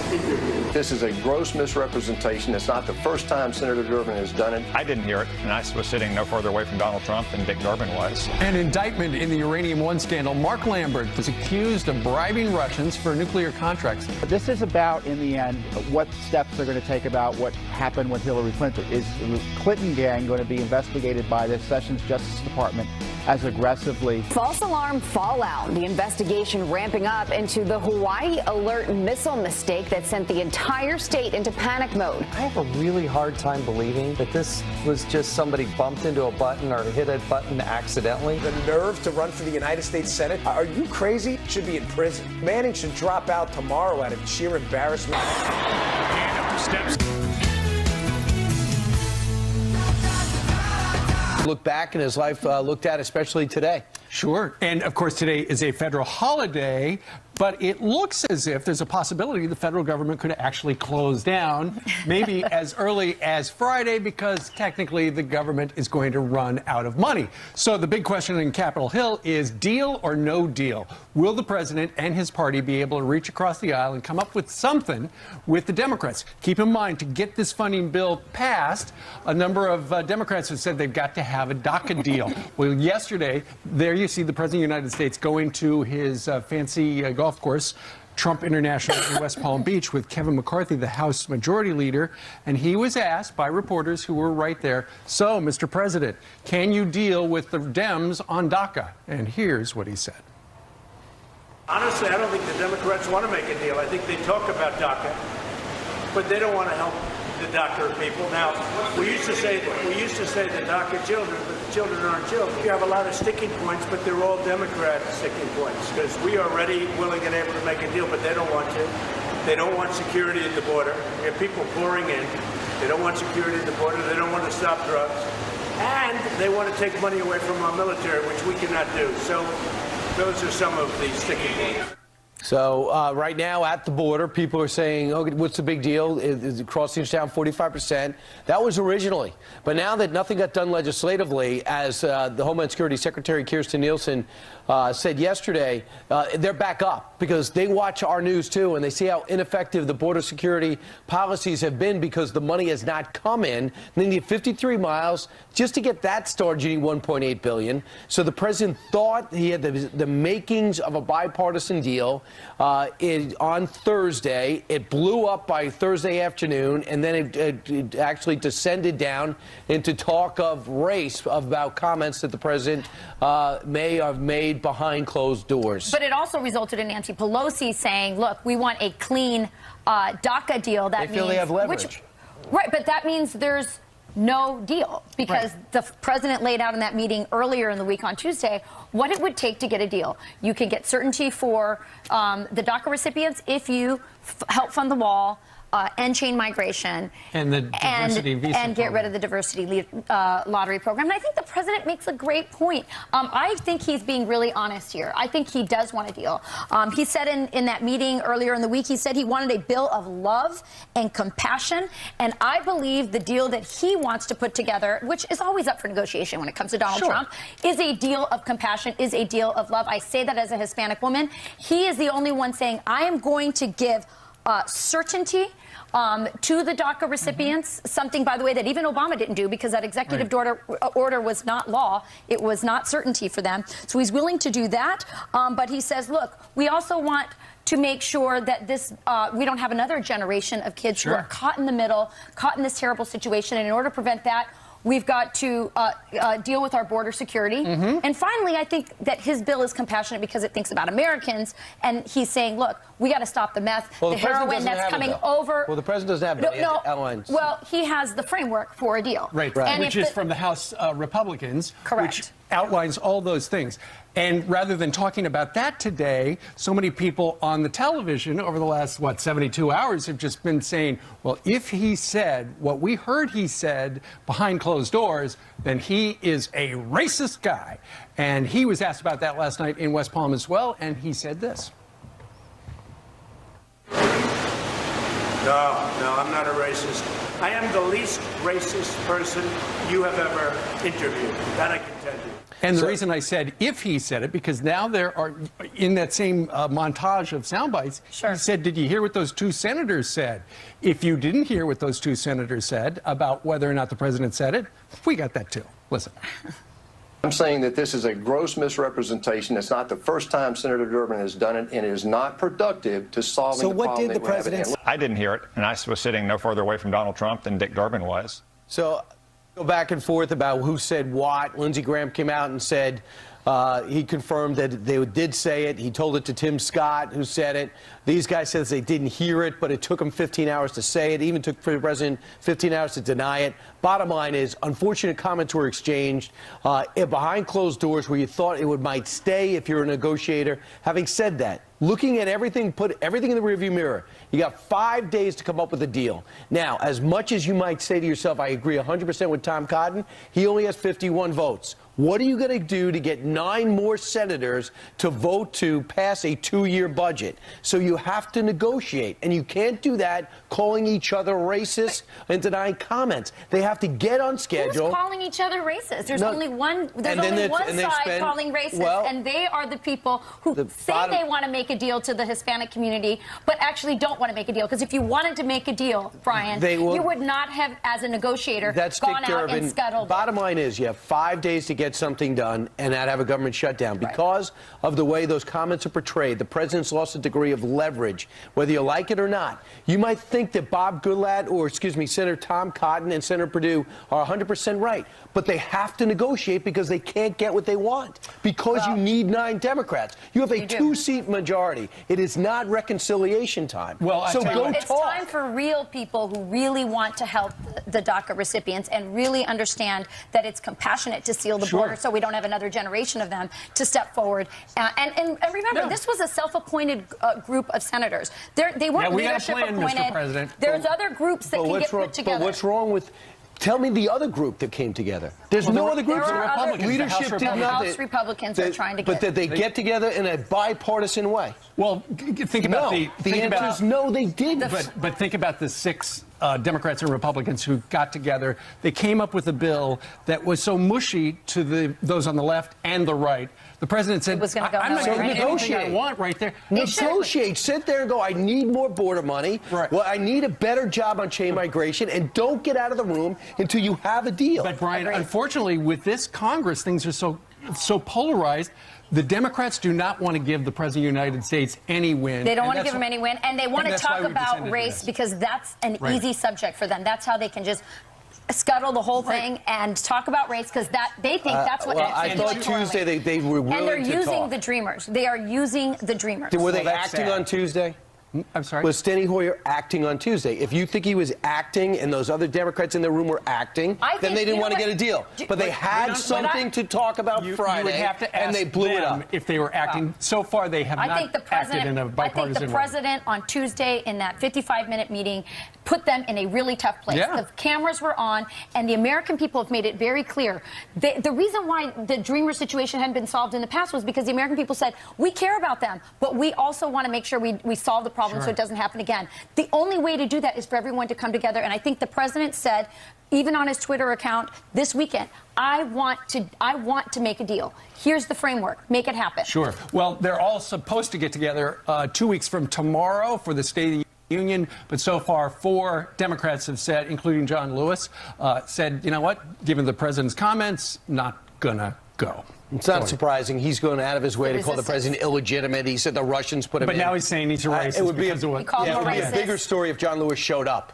This is a gross misrepresentation. It's not the first time Senator Durbin has done it. I didn't hear it, and I was sitting no further away from Donald Trump than Dick Durbin was. An indictment in the Uranium One scandal. Mark Lambert was accused of bribing Russians for nuclear contracts. This is about, in the end, what steps they're going to take about what happened with Hillary Clinton. Is the Clinton gang going to be investigated by the Sessions Justice Department as aggressively? False alarm fallout. The investigation ramping up into the Hawaii Alert missile mistake that sent the entire state into panic mode. I have a really hard time believing that this was just somebody bumped into a button or hit a button accidentally. The nerve to run for the United States Senate? Are you crazy? Should be in prison. Manning should drop out tomorrow out of sheer embarrassment. Look back in his life, looked at, especially today. Sure. And, of course, today is a federal holiday, but it looks as if there's a possibility the federal government could actually close down maybe as early as Friday, because technically the government is going to run out of money. So the big question in Capitol Hill is deal or no deal? Will the president and his party be able to reach across the aisle and come up with something with the Democrats? Keep in mind, to get this funding bill passed, a number of Democrats have said they've got to have a DACA deal. Well, yesterday, there you see the President of the United States going to his fancy golf course, Trump International in West Palm Beach, with Kevin McCarthy, the House Majority Leader, and he was asked by reporters who were right there, so, Mr. President, can you deal with the Dems on DACA? And here's what he said. Honestly, I don't think the Democrats want to make a deal. I think they talk about DACA, but they don't want to help the DACA people. Now, we used to say the DACA children, but the children aren't children. You have a lot of sticking points, but they're all Democrat sticking points, because we are ready, willing, and able to make a deal, but they don't want to. They don't want security at the border. We have people pouring in. They don't want security at the border. They don't want to stop drugs. And they want to take money away from our military, which we cannot do. So those are some of the sticking points. So right now at the border, people are saying, oh, what's the big deal? Is crossings down 45%? That was originally. But now that nothing got done legislatively, as the Homeland Security Secretary Kirstjen Nielsen said yesterday, they're back up, because they watch our news too, and they see how ineffective the border security policies have been because the money has not come in. And they need 53 miles. Just to get that started, you need $1.8 billion. So the president thought he had the makings of a bipartisan deal. On Thursday, it blew up by Thursday afternoon, and then it actually descended down into talk of race about comments that the president may have made behind closed doors. But it also resulted in Nancy Pelosi saying, look, we want a clean DACA deal. That they feel they have leverage. Right, but that means there's no deal, because the president laid out in that meeting earlier in the week on Tuesday what it would take to get a deal. You can get certainty for the DACA recipients if you help fund the wall, end chain migration, and the diversity visa and get rid of the diversity lottery program. And I think the president makes a great point. I think he's being really honest here. I think he does want a deal. He said in that meeting earlier in the week, he said he wanted a bill of love and compassion. And I believe the deal that he wants to put together, which is always up for negotiation when it comes to Donald Trump, is a deal of compassion, is a deal of love. I say that as a Hispanic woman. He is the only one saying, I am going to give certainty to the DACA recipients, something, by the way, that even Obama didn't do, because that executive order was not law. It was not certainty for them. So he's willing to do that. But he says, look, we also want to make sure that this we don't have another generation of kids who are caught in the middle, caught in this terrible situation. And in order to prevent that, we've got to deal with our border security. And finally, I think that his bill is compassionate because it thinks about Americans. And he's saying, look, we got to stop the meth, the heroin that's coming over. Well, the president doesn't have it outlines. Well, he has the framework for a deal. Right. And which is from the House Republicans. Correct. Which outlines all those things. And rather than talking about that today, so many people on the television over the last, 72 hours have just been saying, well, if he said what we heard he said behind closed doors, then he is a racist guy. And he was asked about that last night in West Palm as well, and he said this. No, I'm not a racist. I am the least racist person you have ever interviewed. That I can tell you. And the reason I said if he said it, because now there are, in that same montage of sound bites, Sure. he said, did you hear what those two senators said? If you didn't hear what those two senators said about whether or not the president said it, we got that too. Listen. I'm saying that this is a gross misrepresentation. It's not the first time Senator Durbin has done it, and it is not productive to solving So the what problem did the that we're having. president I didn't hear it, and I was sitting no further away from Donald Trump than Dick Durbin was. So go back and forth about who said what. Lindsey Graham came out and said he confirmed that they did say it. He told it to Tim Scott, who said it. These guys said they didn't hear it, but it took them 15 hours to say it. It even took the president 15 hours to deny it. Bottom line is, unfortunate comments were exchanged behind closed doors where you thought it might stay if you're a negotiator. Having said that, looking at everything, put everything in the rearview mirror, you got 5 days to come up with a deal. Now, as much as you might say to yourself, I agree 100% with Tom Cotton, he only has 51 votes. What are you going to do to get 9 more senators to vote to pass a 2-year budget? So you have to negotiate, and you can't do that calling each other racist and denying comments. They have to get on schedule. Who's calling each other racist? There's No. only one. There's And then only one and they side spend- calling racist, well, and they are the people who say bottom- they want to make a deal to the Hispanic community, but actually don't want to make a deal. Because if you wanted to make a deal, Brian, They will- you would not have, as a negotiator, That's gone Dick out Durbin. and scuttled. Bottom line is you have 5 days to get something done and not have a government shutdown. Because of the way those comments are portrayed, the president's lost a degree of leverage, whether you like it or not. You might think that Bob Goodlatte, or excuse me, Senator Tom Cotton and Senator Perdue are 100% right, but they have to negotiate because they can't get what they want. Because you need 9 Democrats. You have a 2-seat majority. It is not reconciliation time. Well, I so tell you go what. It's talk. time for real people who really want to help the DACA recipients and really understand that it's compassionate to seal the border so we don't have another generation of them to step forward. And remember, this was a self-appointed group of senators. They weren't we got a leadership plan, Mr. appointed. President. There's other groups that can get put together. But what's wrong with... Tell me the other group that came together. There's no other group. there are other groups. Leadership The House did nothing. House Republicans are trying to But get... that they get together in a bipartisan way. Well, think about No. The answer is no, they didn't. But think about the 6 Democrats and Republicans who got together. They came up with a bill that was so mushy to those on the left and the right. The president said, was gonna go I'm not nowhere, going to right? get anything I want right there. Negotiate. Sit there and go, I need more border money. Right. Well, I need a better job on chain migration. And don't get out of the room until you have a deal. But, Brian, unfortunately, with this Congress, things are so polarized. The Democrats do not want to give the President of the United States any win. They don't want to give him any win, and they want to that's why talk we've about decided race this. because that's an Right. easy subject for them. That's how they can just scuttle the whole thing and talk about race because they think that's what well, gets I them thought electorally. Tuesday they were willing And they're to using talk. the Dreamers. They are using the Dreamers. Were they that's acting sad. on Tuesday? I'm sorry? Was Steny Hoyer acting on Tuesday? If you think he was acting and those other Democrats in the room were acting, I then think- they didn't you want to know get a deal. what? But they had something to talk about Friday, You would have to ask and they blew it them up. if they were acting. So far, they have I not think the acted in a president. I think bipartisan the way. president on Tuesday in that 55-minute meeting put them in a really tough place. Yeah. The cameras were on, and the American people have made it very clear. The reason why the Dreamer situation hadn't been solved in the past was because the American people said we care about them, but we also want to make sure we solve the problem so it doesn't happen again. The only way to do that is for everyone to come together, and I think the president said, even on his Twitter account this weekend, I want to make a deal. Here's the framework. Make it happen. Sure. Well, they're all supposed to get together 2 weeks from tomorrow for the State of the Union, but so far 4 Democrats have said, including John Lewis, said, you know what, given the president's comments, not gonna go. It's not surprising. He's going out of his way to call the president illegitimate. He said the Russians put him in. But now he's saying he's a racist It would be because of what... He called him it would be a racist. bigger story if John Lewis showed up.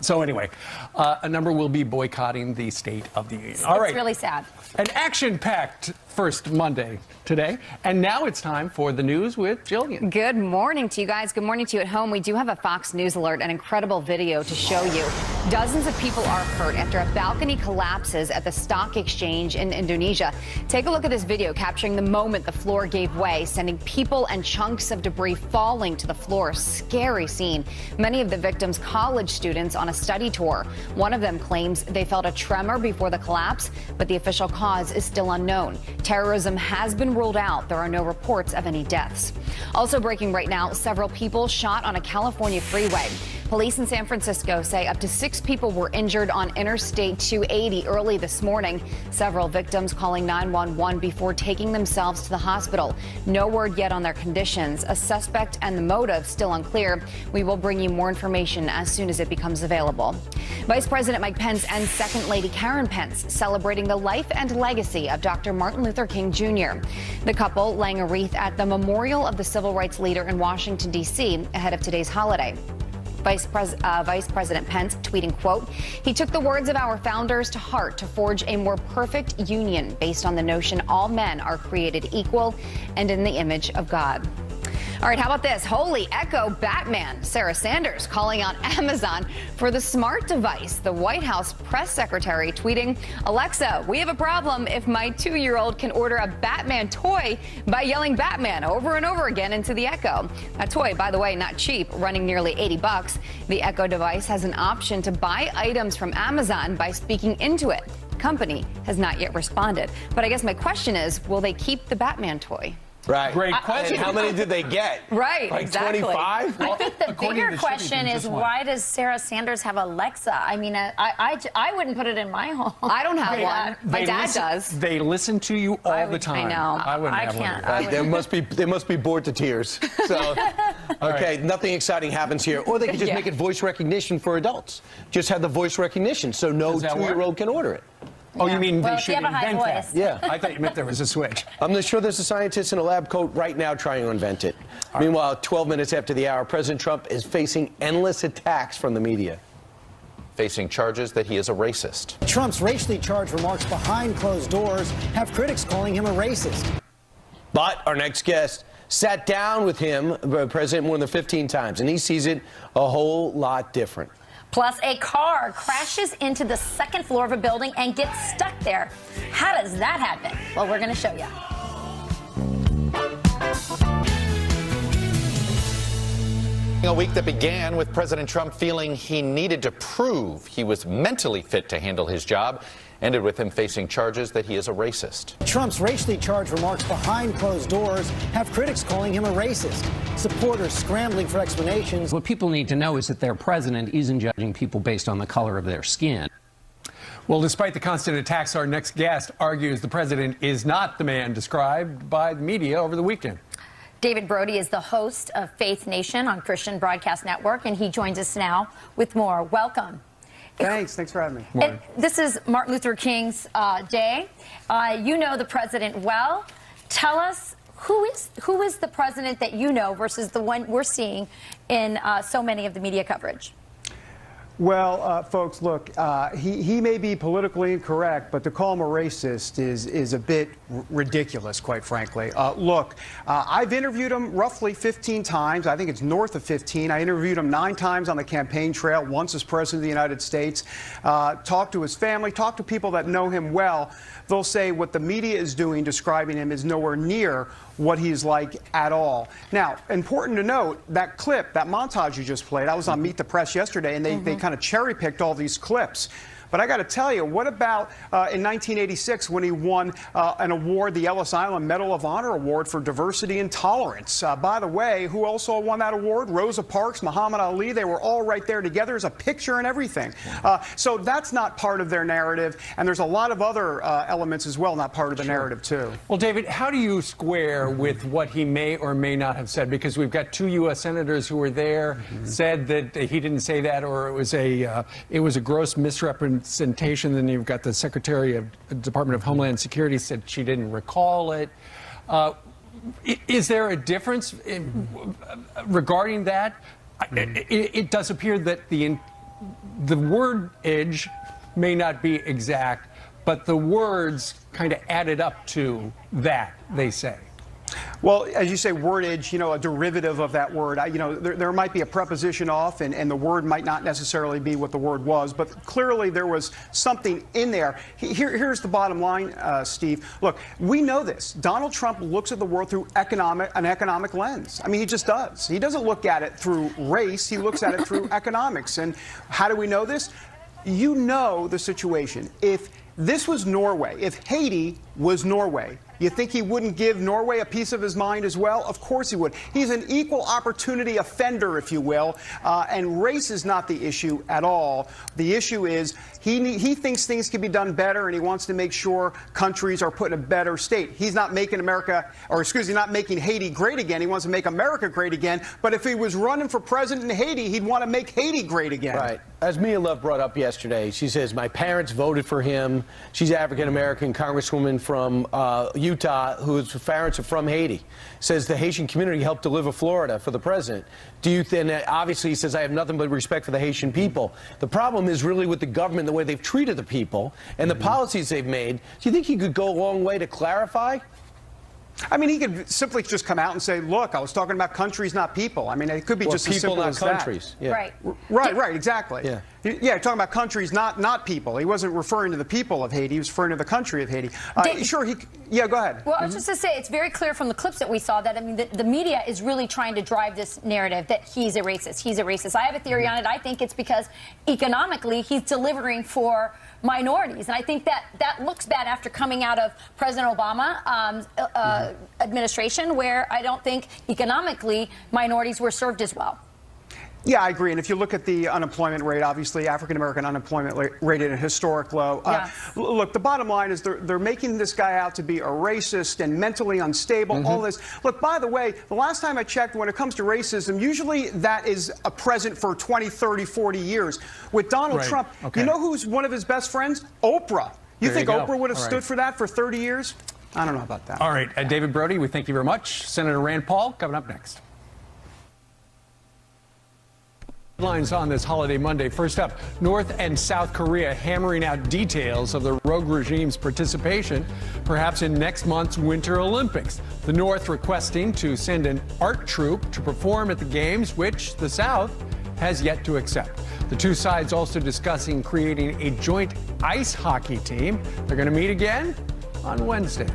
So anyway, a number will be boycotting the State of the Union. All right. It's really sad. An action-packed first Monday today. And now it's time for the news with Jillian. Good morning to you guys. Good morning to you at home. We do have a Fox News alert, an incredible video to show you. Dozens of people are hurt after a balcony collapses at the stock exchange in Indonesia. Take a look at this video capturing the moment the floor gave way, sending people and chunks of debris falling to the floor. Scary scene. Many of the victims college students on a study tour. One of them claims they felt a tremor before the collapse, but the official cause is still unknown. Terrorism has been ruled out. There are no reports of any deaths. Also breaking right now, several people shot on a California freeway. Police in San Francisco say up to 6 people were injured on Interstate 280 early this morning. Several victims calling 911 before taking themselves to the hospital. No word yet on their conditions. A suspect and the motive still unclear. We will bring you more information as soon as it becomes available. Vice President Mike Pence and Second Lady Karen Pence celebrating the life and legacy of Dr. Martin Luther King Jr. The couple laying a wreath at the memorial of the civil rights leader in Washington, D.C. ahead of today's holiday. Vice President Pence tweeting, quote, "He took the words of our founders to heart to forge a more perfect union based on the notion all men are created equal and in the image of God." All right, how about this? Holy Echo Batman. Sarah Sanders calling on Amazon for the smart device. The White House press secretary tweeting, "Alexa, we have a problem if my 2-year-old can order a Batman toy by yelling Batman over and over again into the Echo." That toy, by the way, not cheap, running nearly $80. The Echo device has an option to buy items from Amazon by speaking into it. The company has not yet responded. But I guess my question is, will they keep the Batman toy? Right. Great question. And how many did they get? Right, like exactly. 25? I think the according bigger to question Shippington, is, just one. why does Sarah Sanders have Alexa? I mean, I wouldn't put it in my home. I don't have Yeah. one. My dad does. They listen to you all the time. I know. I wouldn't I have can't. one. I wouldn't. They must be bored to tears. So, okay, nothing exciting happens here. Or they could just Yeah. make it voice recognition for adults. Just have the voice recognition so no Does that work? 2-year-old can order it. Oh, you mean Well, they if you should have a high invent that? voice. Yeah. I thought you meant there was a switch. I'm sure there's a scientist in a lab coat right now trying to invent it. Meanwhile, 12 minutes after the hour, President Trump is facing endless attacks from the media. Facing charges that he is a racist. Trump's racially charged remarks behind closed doors have critics calling him a racist. But our next guest sat down with him, the president, more than 15 times, and he sees it a whole lot different. Plus, a car crashes into the second floor of a building and gets stuck there. How does that happen? Well, we're going to show you. A week that began with President Trump feeling he needed to prove he was mentally fit to handle his job, ended with him facing charges that he is a racist. Trump's racially charged remarks behind closed doors have critics calling him a racist. Supporters scrambling for explanations. What people need to know is that their president isn't judging people based on the color of their skin. Well, despite the constant attacks, our next guest argues the president is not the man described by the media over the weekend. David Brody is the host of Faith Nation on Christian Broadcast Network, and he joins us now with more. Welcome. Thanks for having me. And this is Martin Luther King's day. You know the president well. Tell us, who is the president that you know versus the one we're seeing in so many of the media coverage? Well, folks, look, he may be politically incorrect, but to call him a racist is a bit ridiculous, quite frankly. Look, I've interviewed him roughly 15 times. I think it's north of 15. I interviewed him 9 times on the campaign trail, once as president of the United States. Talked to his family, talked to people that know him well. They'll say what the media is doing, describing him, is nowhere near what he's like at all. Now, important to note, that clip, that montage you just played, I was on Meet the Press yesterday, and they kind of cherry-picked all these clips. But I got to tell you, what about in 1986 when he won an award, the Ellis Island Medal of Honor Award for Diversity and Tolerance? By the way, who also won that award? Rosa Parks, Muhammad Ali, they were all right there together. There's a picture and everything. So that's not part of their narrative, and there's a lot of other elements as well not part of the narrative, too. Well, David, how do you square with what he may or may not have said? Because we've got 2 U.S. senators who were there, said that he didn't say that, or it was a gross misrepresentation. Then you've got the Secretary of the Department of Homeland Security said she didn't recall it. Is there a difference regarding that? It does appear that the wordage may not be exact, but the words kind of added up to that, they say. Well, as you say, wordage, a derivative of that word. There might be a preposition off, and the word might not necessarily be what the word was, but clearly there was something in there. Here's the bottom line, Steve. Look, we know this. Donald Trump looks at the world through an economic lens. I mean, he just does. He doesn't look at it through race. He looks at it through economics. And how do we know this? You know the situation. If this was Norway, if Haiti was Norway. You think he wouldn't give Norway a piece of his mind as well? Of course he would. He's an equal opportunity offender, if you will, and race is not the issue at all. The issue is he thinks things can be done better, and he wants to make sure countries are put in a better state. He's not making not making Haiti great again. He wants to make America great again. But if he was running for president in Haiti, he'd want to make Haiti great again. Right. As Mia Love brought up yesterday, she says, my parents voted for him. She's African-American congresswoman from Utah, whose parents are from Haiti. Says the Haitian community helped deliver Florida for the president. Do you think, obviously he says, I have nothing but respect for the Haitian people. The problem is really with the government, the way they've treated the people and the policies they've made. Do you think he could go a long way to clarify? I mean, he could simply just come out and say, look, I was talking about countries, not people. I mean, it could be just as simple as that. Countries. Yeah. Right. Right, exactly. Yeah. Talking about countries, not people. He wasn't referring to the people of Haiti. He was referring to the country of Haiti. Go ahead. Well, I was just to say, it's very clear from the clips that we saw that, I mean, the media is really trying to drive this narrative that he's a racist. He's a racist. I have a theory on it. I think it's because economically he's delivering for minorities. And I think that looks bad after coming out of President Obama administration, where I don't think economically minorities were served as well. Yeah, I agree. And if you look at the unemployment rate, obviously African-American unemployment rate at a historic low. Look, the bottom line is they're making this guy out to be a racist and mentally unstable, all this. Look, by the way, the last time I checked, when it comes to racism, usually that is a present for 20, 30, 40 years. With Donald Trump, you know who's one of his best friends? Oprah. You think Oprah would have stood for that for 30 years? I don't know about that. All right, David Brody, we thank you very much. Senator Rand Paul coming up next. Headlines on this holiday Monday. First up, North and South Korea hammering out details of the rogue regime's participation, perhaps in next month's Winter Olympics. The North requesting to send an art troupe to perform at the Games, which the South has yet to accept. The two sides also discussing creating a joint ice hockey team. They're going to meet again on Wednesday.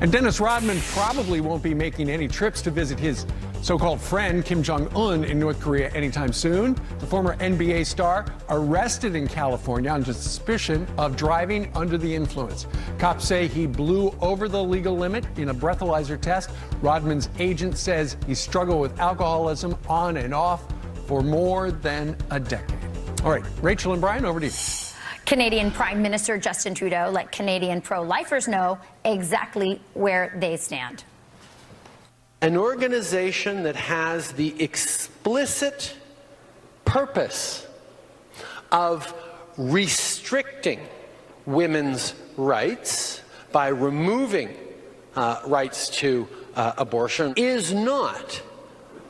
And Dennis Rodman probably won't be making any trips to visit his so-called friend Kim Jong-un in North Korea anytime soon. The former NBA star arrested in California on suspicion of driving under the influence. Cops say he blew over the legal limit in a breathalyzer test. Rodman's agent says he struggled with alcoholism on and off for more than a decade. All right, Rachel and Brian, over to you. Canadian Prime Minister Justin Trudeau let Canadian pro-lifers know exactly where they stand. An organization that has the explicit purpose of restricting women's rights by removing rights to abortion is not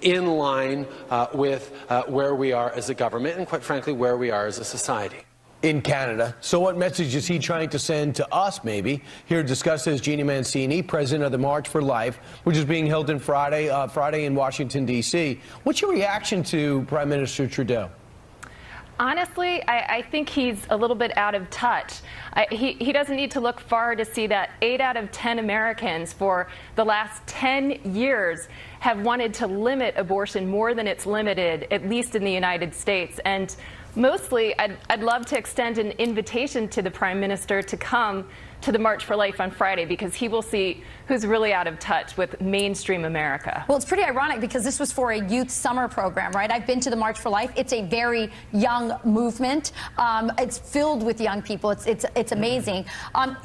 in line with where we are as a government and, quite frankly, where we are as a society. In Canada. So what message is he trying to send to us, maybe? Here to discuss is Jeannie Mancini, president of the March for Life, which is being held on Friday in Washington, D.C. What's your reaction to Prime Minister Trudeau? Honestly, I think he's a little bit out of touch. He doesn't need to look far to see that 8 out of 10 Americans for the last 10 years have wanted to limit abortion more than it's limited, at least in the United States. And mostly, I'd love to extend an invitation to the Prime Minister to come to the March for Life on Friday, because he will see who's really out of touch with mainstream America. Well, it's pretty ironic because this was for a youth summer program, right? I've been to the March for Life. It's a very young movement. It's filled with young people. It's amazing.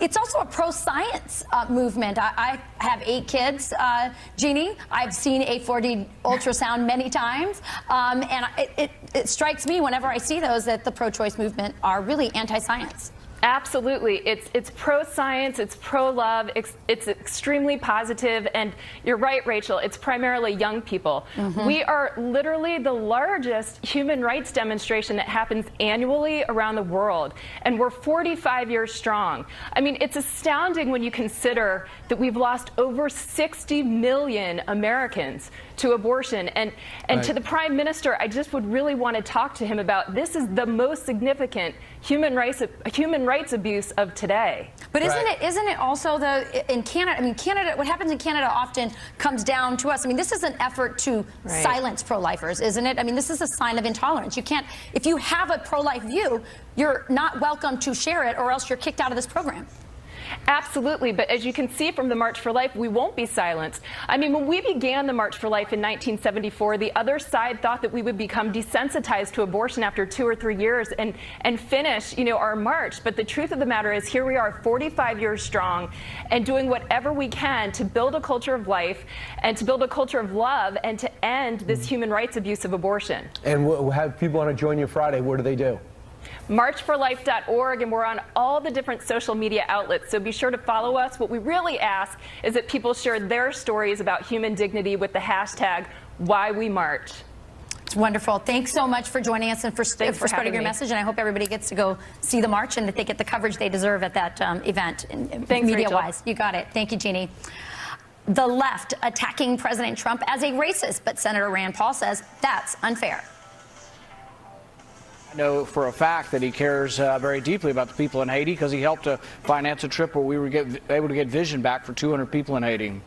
It's also a pro-science movement. I have 8 kids, Jeannie. I've seen a 4D ultrasound many times. And it strikes me whenever I see those that the pro-choice movement are really anti-science. Absolutely. It's pro-science, it's pro-love, it's extremely positive, and you're right, Rachel, it's primarily young people. We are literally the largest human rights demonstration that happens annually around the world, and we're 45 years strong. I mean, it's astounding when you consider that we've lost over 60 million Americans to abortion. And to the Prime Minister, I just would really want to talk to him about this is the most significant human rights abuse of today. But isn't it also in Canada? I mean, Canada. What happens in Canada often comes down to us. I mean, this is an effort to silence pro-lifers, isn't it? I mean, this is a sign of intolerance. You can't, if you have a pro-life view, you're not welcome to share it, or else you're kicked out of this program. Absolutely, but as you can see from the March for Life, we won't be silenced. I mean, when we began the March for Life in 1974, the other side thought that we would become desensitized to abortion after 2 or 3 years and finish, our march. But the truth of the matter is, here we are 45 years strong and doing whatever we can to build a culture of life and to build a culture of love and to end this human rights abuse of abortion. And have people want to join you Friday, what do they do? Marchforlife.org, and we're on all the different social media outlets, so be sure to follow us. What we really ask is that people share their stories about human dignity with the hashtag #WhyWeMarch. It's wonderful. Thanks so much for joining us and for spreading your message. And I hope everybody gets to go see the march and that they get the coverage they deserve at that event, media-wise. You got it. Thank you, Jeannie. The left attacking President Trump as a racist, but Senator Rand Paul says that's unfair. I know for a fact that he cares very deeply about the people in Haiti because he helped to finance a trip where we were able to get vision back for 200 people in Haiti.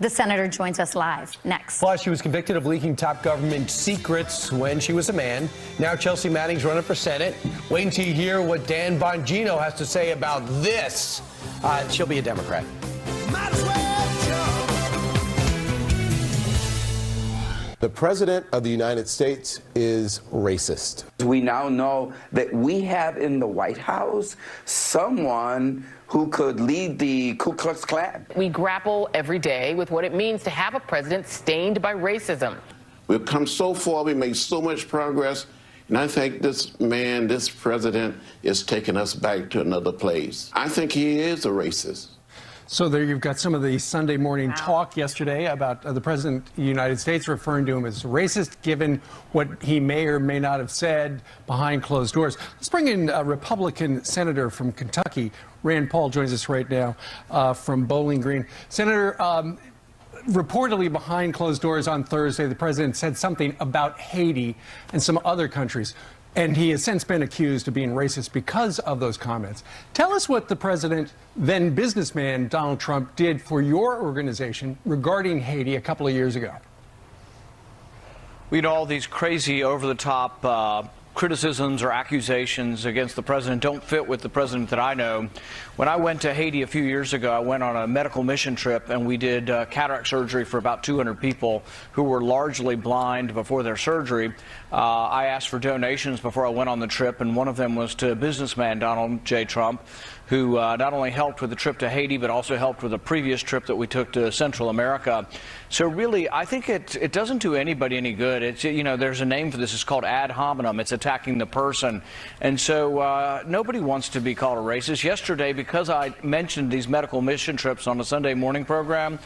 The senator joins us live next. Plus, she was convicted of leaking top government secrets when she was a man. Now Chelsea Manning's running for Senate. Wait until you hear what Dan Bongino has to say about this. She'll be a Democrat. The President of the United States is racist. We now know that we have in the White House someone who could lead the Ku Klux Klan. We grapple every day with what it means to have a president stained by racism. We've come so far, we made so much progress, and I think this president, is taking us back to another place. I think he is a racist. So there you've got some of the Sunday morning talk yesterday about the President of the United States referring to him as racist, given what he may or may not have said behind closed doors. Let's bring in a Republican senator from Kentucky. Rand Paul joins us right now from Bowling Green. Senator, reportedly behind closed doors on Thursday, the president said something about Haiti and some other countries. And he has since been accused of being racist because of those comments. Tell us what the president, then businessman Donald Trump, did for your organization regarding Haiti a couple of years ago. We know all these crazy, over-the-top criticisms or accusations against the president don't fit with the president that I know. When I went to Haiti a few years ago, I went on a medical mission trip, and we did cataract surgery for about 200 people who were largely blind before their surgery. I asked for donations before I went on the trip, and one of them was to businessman Donald J. Trump, who not only helped with the trip to Haiti, but also helped with a previous trip that we took to Central America. So really, I think it doesn't do anybody any good. It's, there's a name for this. It's called ad hominem. It's attacking the person. And so nobody wants to be called a racist. Yesterday, because I mentioned these medical mission trips on a Sunday morning program,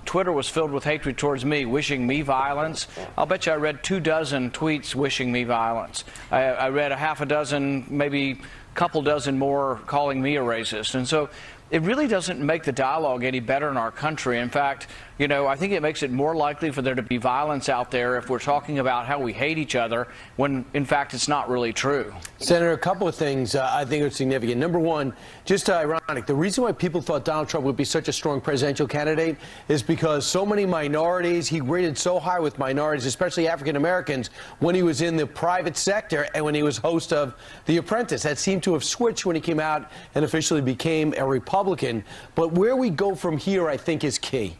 Twitter was filled with hatred towards me, wishing me violence. I'll bet you I read 24 tweets wishing me violence. I read a half a dozen, maybe couple dozen more calling me a racist. And so it really doesn't make the dialogue any better in our country. In fact, I think it makes it more likely for there to be violence out there if we're talking about how we hate each other when, in fact, it's not really true. Senator, a couple of things I think are significant. Number one, just ironic, the reason why people thought Donald Trump would be such a strong presidential candidate is because so many minorities, he rated so high with minorities, especially African Americans, when he was in the private sector and when he was host of The Apprentice. That seemed to have switched when he came out and officially became a Republican. But where we go from here, I think, is key.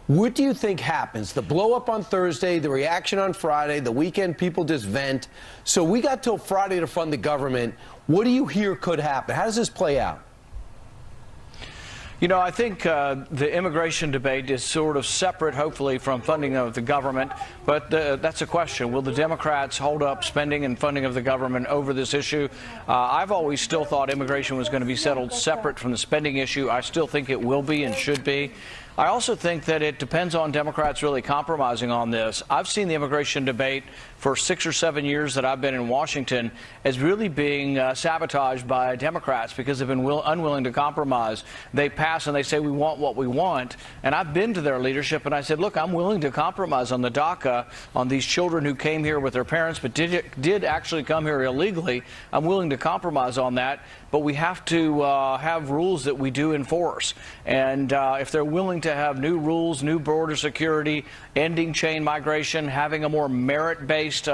What do you think happens? The blow up on Thursday, the reaction on Friday, the weekend people just vent. So we got till Friday to fund the government. What do you hear could happen? How does this play out? I think the immigration debate is sort of separate, hopefully, from funding of the government. But that's a question. Will the Democrats hold up spending and funding of the government over this issue? I've always still thought immigration was going to be settled separate from the spending issue. I still think it will be and should be. I also think that it depends on Democrats really compromising on this. I've seen the immigration debate for 6 or 7 years that I've been in Washington as really being sabotaged by Democrats because they've been unwilling to compromise. They pass and they say we want what we want. And I've been to their leadership and I said, look, I'm willing to compromise on the DACA, on these children who came here with their parents but did actually come here illegally. I'm willing to compromise on that. But we have to have rules that we do enforce. And if they're willing to to have new rules, new border security, ending chain migration, having a more merit-based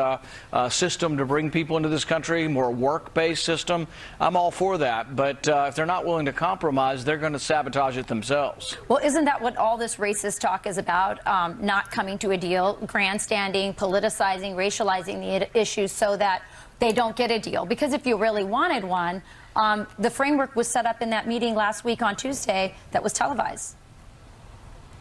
system to bring people into this country, more work-based system, I'm all for that. But if they're not willing to compromise, they're going to sabotage it themselves. Well, isn't that what all this racist talk is about? Not coming to a deal, grandstanding, politicizing, racializing the issues so that they don't get a deal. Because if you really wanted one, the framework was set up in that meeting last week on Tuesday that was televised.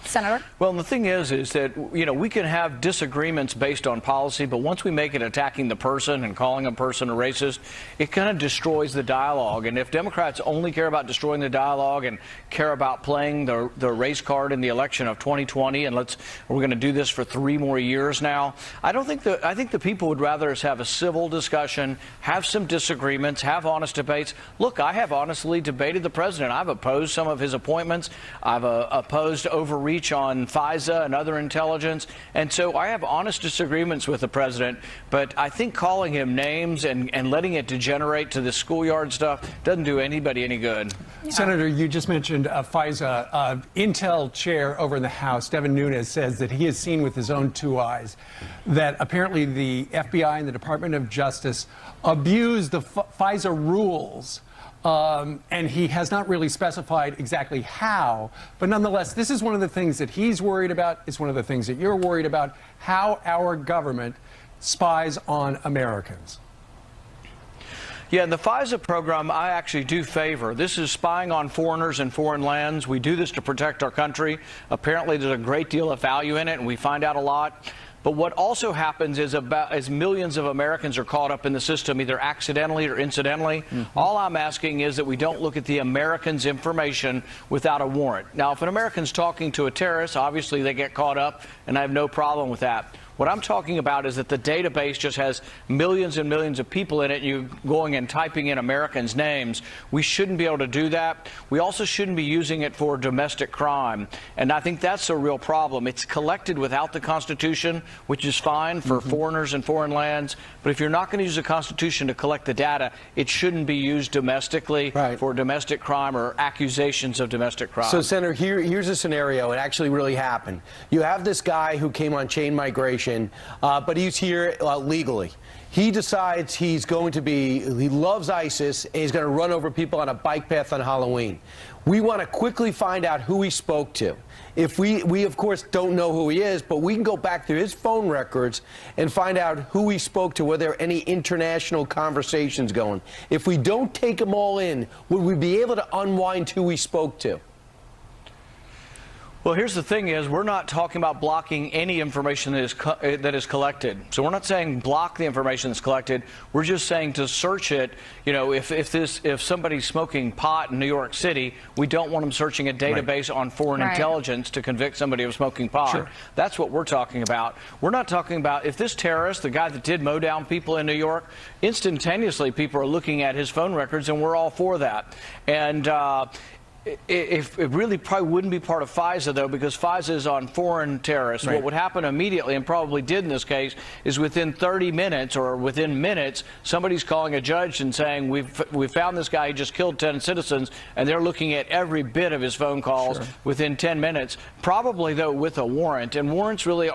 Senator? Well, the thing is that, you know, we can have disagreements based on policy, but once we make it attacking the person and calling a person a racist, it kind of destroys the dialogue. And if Democrats only care about destroying the dialogue and care about playing the race card in the election of 2020, and we're going to do this for 3 more years now, I think the people would rather us have a civil discussion, have some disagreements, have honest debates. Look, I have honestly debated the president. I've opposed some of his appointments. I've opposed overreach on FISA and other intelligence. And so I have honest disagreements with the president, but I think calling him names and letting it degenerate to the schoolyard stuff doesn't do anybody any good. Yeah. Senator, you just mentioned FISA. Intel chair over in the House, Devin Nunes, says that he has seen with his own 2 eyes that apparently the FBI and the Department of Justice abused the FISA rules. And he has not really specified exactly how, but nonetheless, this is one of the things that he's worried about. It's one of the things that you're worried about, how our government spies on Americans. Yeah, the FISA program I actually do favor. This is spying on foreigners in foreign lands. We do this to protect our country. Apparently, there's a great deal of value in it, and we find out a lot. But what also happens is as millions of Americans are caught up in the system, either accidentally or incidentally, all I'm asking is that we don't look at the Americans' information without a warrant. Now, if an American's talking to a terrorist, obviously they get caught up, and I have no problem with that. What I'm talking about is that the database just has millions and millions of people in it, and you going and typing in Americans' names. We shouldn't be able to do that. We also shouldn't be using it for domestic crime. And I think that's a real problem. It's collected without the Constitution, which is fine for foreigners in foreign lands. But if you're not going to use the Constitution to collect the data, it shouldn't be used domestically for domestic crime or accusations of domestic crime. So, Senator, here's a scenario. It actually really happened. You have this guy who came on chain migration, but he's here legally. He decides he loves ISIS, and he's going to run over people on a bike path on Halloween. We want to quickly find out who he spoke to. If we of course don't know who he is, but we can go back through his phone records and find out who he spoke to, were there any international conversations going. If we don't take them all in, would we be able to unwind who he spoke to? Well, here's the thing is, we're not talking about blocking any information that is collected. So we're not saying block the information that's collected. We're just saying to search it. You know, if somebody's smoking pot in New York City, we don't want them searching a database on foreign intelligence to convict somebody of smoking pot. That's what we're talking about. We're not talking about if this terrorist, the guy that did mow down people in New York, instantaneously people are looking at his phone records, and we're all for that. And it really probably wouldn't be part of FISA, though, because FISA is on foreign terrorists. What would happen immediately, and probably did in this case, is within 30 minutes or within minutes, somebody's calling a judge and saying, we've found this guy who just killed 10 citizens, and they're looking at every bit of his phone calls within 10 minutes, probably, though, with a warrant. And warrants really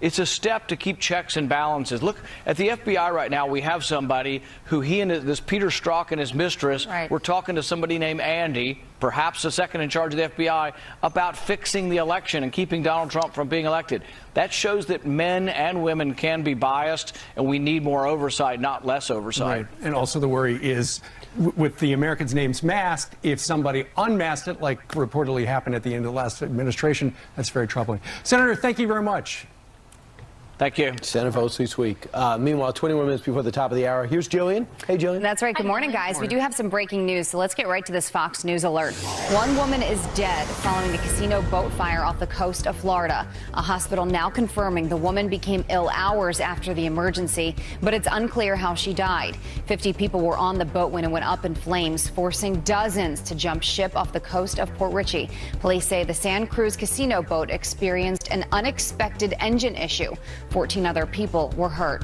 it's a step to keep checks and balances. Look, at the FBI right now, we have somebody who he and this Peter Strzok and his mistress were talking to somebody named Andy, perhaps the second in charge of the FBI, about fixing the election and keeping Donald Trump from being elected. That shows that men and women can be biased, and we need more oversight, not less oversight. And also the worry is, with the Americans' names masked, if somebody unmasked it, like reportedly happened at the end of the last administration, that's very troubling. Senator, thank you very much. Thank you. Senate votes this week. Meanwhile, 21 minutes before the top of the hour, here's Jillian. Hey, Jillian. That's right. Good morning, guys. We do have some breaking news, so let's get right to this Fox News alert. One woman is dead following a casino boat fire off the coast of Florida. A hospital now confirming the woman became ill hours after the emergency, but it's unclear how she died. 50 people were on the boat when it went up in flames, forcing dozens to jump ship off the coast of Port Richey. Police say the Santa Cruz casino boat experienced an unexpected engine issue. 14 other people were hurt.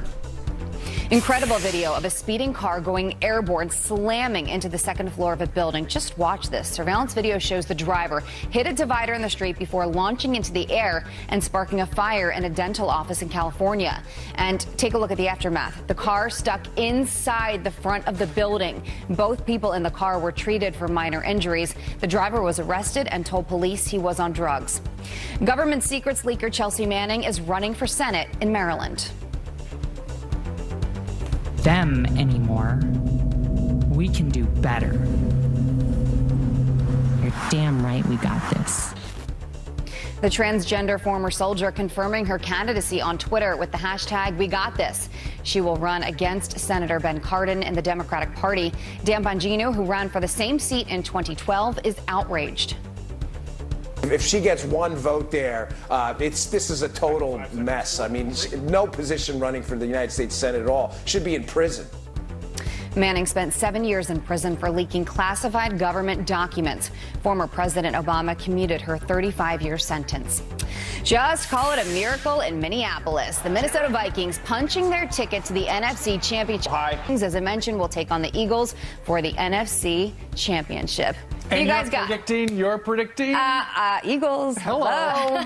Incredible video of a speeding car going airborne, slamming into the second floor of a building. Just watch this. Surveillance video shows the driver hit a divider in the street before launching into the air and sparking a fire in a dental office in California. And take a look at the aftermath. The car stuck inside the front of the building. Both people in the car were treated for minor injuries. The driver was arrested and told police he was on drugs. Government secrets leaker Chelsea Manning is running for Senate in Maryland. Them anymore. We can do better. You're damn right we got this. The transgender former soldier confirming her candidacy on Twitter with the hashtag #WeGotThis. She will run against Senator Ben Cardin in the Democratic Party. Dan Bongino, who ran for the same seat in 2012, is outraged. If she gets one vote there, this is a total mess. I mean, no position running for the United States Senate at all. Should be in prison. Manning spent 7 years in prison for leaking classified government documents. Former President Obama commuted her 35-year sentence. Just call it a miracle in Minneapolis. The Minnesota Vikings punching their ticket to the NFC Championship. As I mentioned, will take on the Eagles for the NFC Championship. And you guys got you're predicting? Eagles. Hello.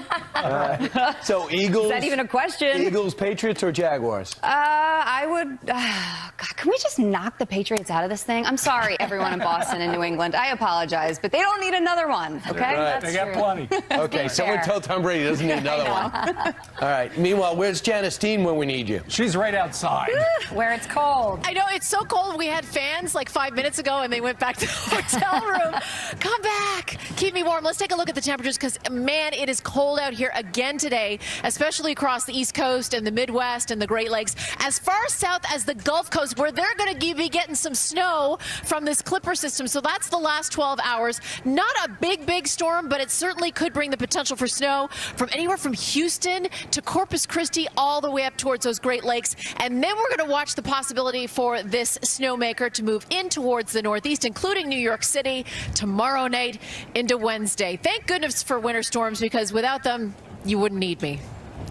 So Eagles. Is that even a question? Eagles, Patriots, or Jaguars? I would. God, can we just knock the Patriots out of this thing? I'm sorry, everyone in Boston and New England. I apologize, but they don't need another one. Okay, Right. They got plenty. Okay, someone fair. tell Tom Brady he doesn't need another one. All right. Meanwhile, where's Janice Dean when we need you? She's right outside. Where it's cold. I know, it's so cold. We had fans like 5 minutes ago, and they went back to the hotel room. Come back. Keep me warm. Let's take a look at the temperatures because, man, it is cold out here again today, especially across the East Coast and the Midwest and the Great Lakes. As far south as the Gulf Coast, where they're going to be getting some snow from this Clipper system. So that's the last 12 hours. Not a big storm, but it certainly could bring the potential for snow from anywhere from Houston to Corpus Christi all the way up towards those Great Lakes. And then we're going to watch the possibility for this snowmaker to move in towards the Northeast, including New York City tomorrow night into Wednesday. Thank goodness for winter storms, because without them, you wouldn't need me.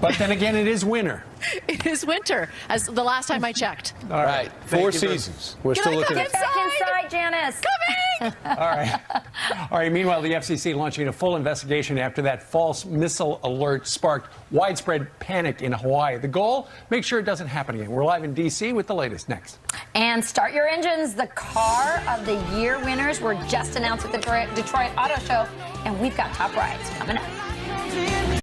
But then again, it is winter. It is winter, as the last time I checked. All right. Four seasons. We're still looking at. Get back inside, Janice. Coming! All right. Meanwhile, the FCC launching a full investigation after that false missile alert sparked widespread panic in Hawaii. The goal? Make sure it doesn't happen again. We're live in D.C. with the latest next. And start your engines. The Car of the Year winners were just announced at the Detroit Auto Show, and we've got top rides coming up.